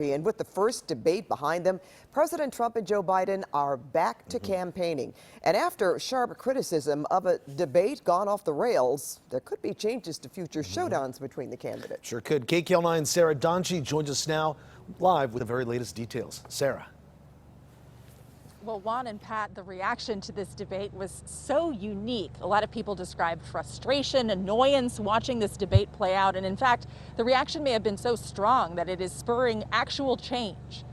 And with the first debate behind them, President Trump and Joe Biden are back to campaigning. And after sharp criticism of a debate gone off the rails, there could be changes to future showdowns between the candidates. Sure could. KCAL9's Sarah Donchi joins us now live with the very latest details. Sarah. Well, Juan and Pat, the reaction to this debate was so unique. A lot of people described frustration, annoyance watching this debate play out. And in fact, the reaction may have been so strong that it is spurring actual change.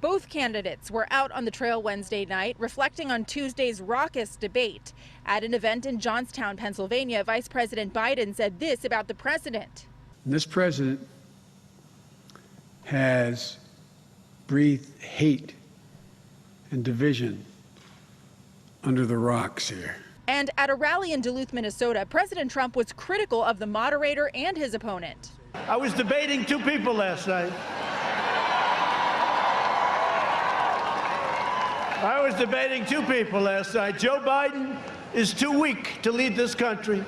Both candidates were out on the trail Wednesday night, reflecting on Tuesday's raucous debate. At an event in Johnstown, Pennsylvania, Vice President Biden said this about the president. This president has breathed hate and division under the rocks here. And at a rally in Duluth, Minnesota, President Trump was critical of the moderator and his opponent. I was debating two people last night. Joe Biden is too weak to lead this country.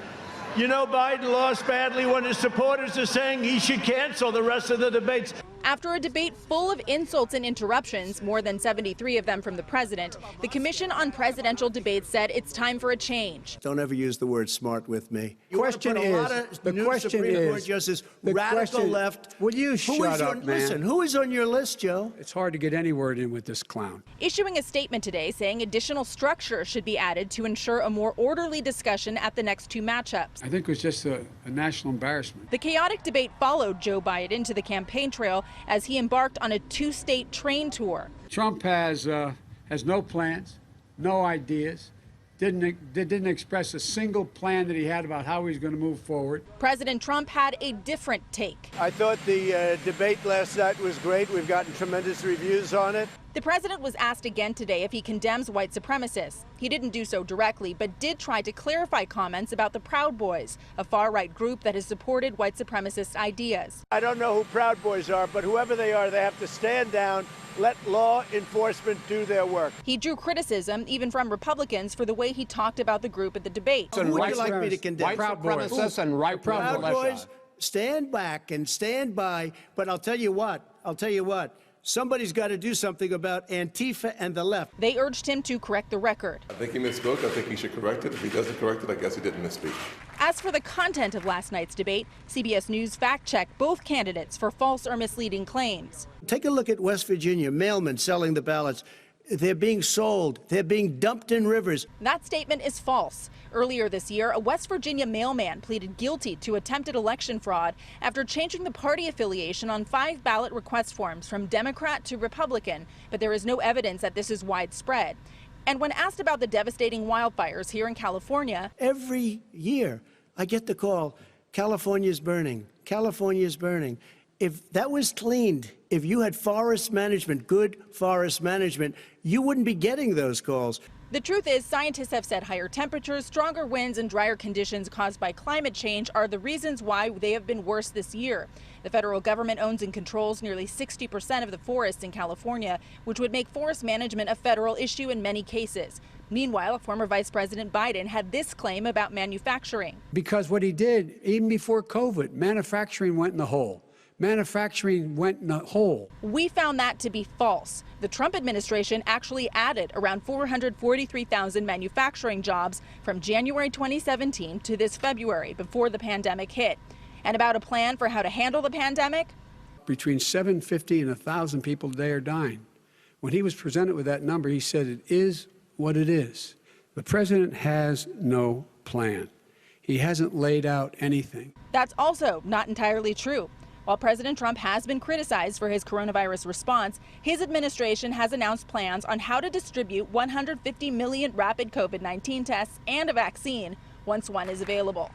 You know, Biden lost badly when his supporters are saying he should cancel the rest of the debates. After a debate full of insults and interruptions, more than 73 of them from the president, the Commission on Presidential Debates said it's time for a change. Don't ever use the word smart with me. The question is, radical left. Will you shut up, man? Listen, who is on your list, Joe? It's hard to get any word in with this clown. Issuing a statement today saying additional structure should be added to ensure a more orderly discussion at the next two matchups. I think it was just a national embarrassment. The chaotic debate followed Joe Biden to the campaign trail as he embarked on a two-state train tour. Trump has no plans, no ideas, didn't express a single plan that he had about how he's going to move forward. President Trump had a different take. I thought the debate last night was great. We've gotten tremendous reviews on it. The president was asked again today if he condemns white supremacists. He didn't do so directly, but did try to clarify comments about the Proud Boys, a far-right group that has supported white supremacist ideas. I don't know who Proud Boys are, but whoever they are, they have to stand down, let law enforcement do their work. He drew criticism, even from Republicans, for the way he talked about the group at the debate. Who would you like me to condemn? White supremacists and Proud Boys, stand back and stand by. But I'll tell you what. Somebody's got to do something about Antifa and the left. They urged him to correct the record. I think he misspoke. I think he should correct it. If he doesn't correct it, I guess he didn't misspeak. As for the content of last night's debate, CBS News fact-checked both candidates for false or misleading claims. Take a look at West Virginia, mailmen selling the ballots. They're being sold. They're being dumped in rivers. That statement is false. Earlier this year, a West Virginia mailman pleaded guilty to attempted election fraud after changing the party affiliation on 5 ballot request forms from Democrat to Republican, but there is no evidence that this is widespread. And when asked about the devastating wildfires here in California, every year I get the call, California's burning, California's burning. If that was cleaned, if you had forest management, good forest management, you wouldn't be getting those calls. The truth is, scientists have said higher temperatures, stronger winds, and drier conditions caused by climate change are the reasons why they have been worse this year. The federal government owns and controls nearly 60% of the forests in California, which would make forest management a federal issue in many cases. Meanwhile, former Vice President Biden had this claim about manufacturing. Because what he did, even before COVID, manufacturing went in the hole. Manufacturing went in the hole. We found that to be false. The Trump administration actually added around 443,000 manufacturing jobs from January 2017 to this February, before the pandemic hit. And about a plan for how to handle the pandemic? Between 750 and 1,000 people today are dying. When he was presented with that number, he said it is what it is. The president has no plan. He hasn't laid out anything. That's also not entirely true. While President Trump has been criticized for his coronavirus response, his administration has announced plans on how to distribute 150 million rapid COVID-19 tests and a vaccine once one is available.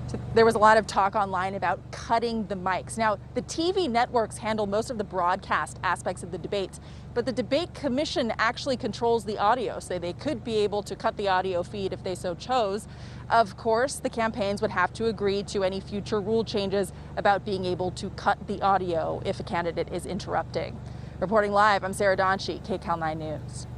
So there was a lot of talk online about cutting the mics. Now, the TV networks handle most of the broadcast aspects of the debates, but the Debate Commission actually controls the audio, so they could be able to cut the audio feed if they so chose. Of course, the campaigns would have to agree to any future rule changes about being able to cut the audio if a candidate is interrupting. Reporting live, I'm Sarah Donchi, KCAL9 News.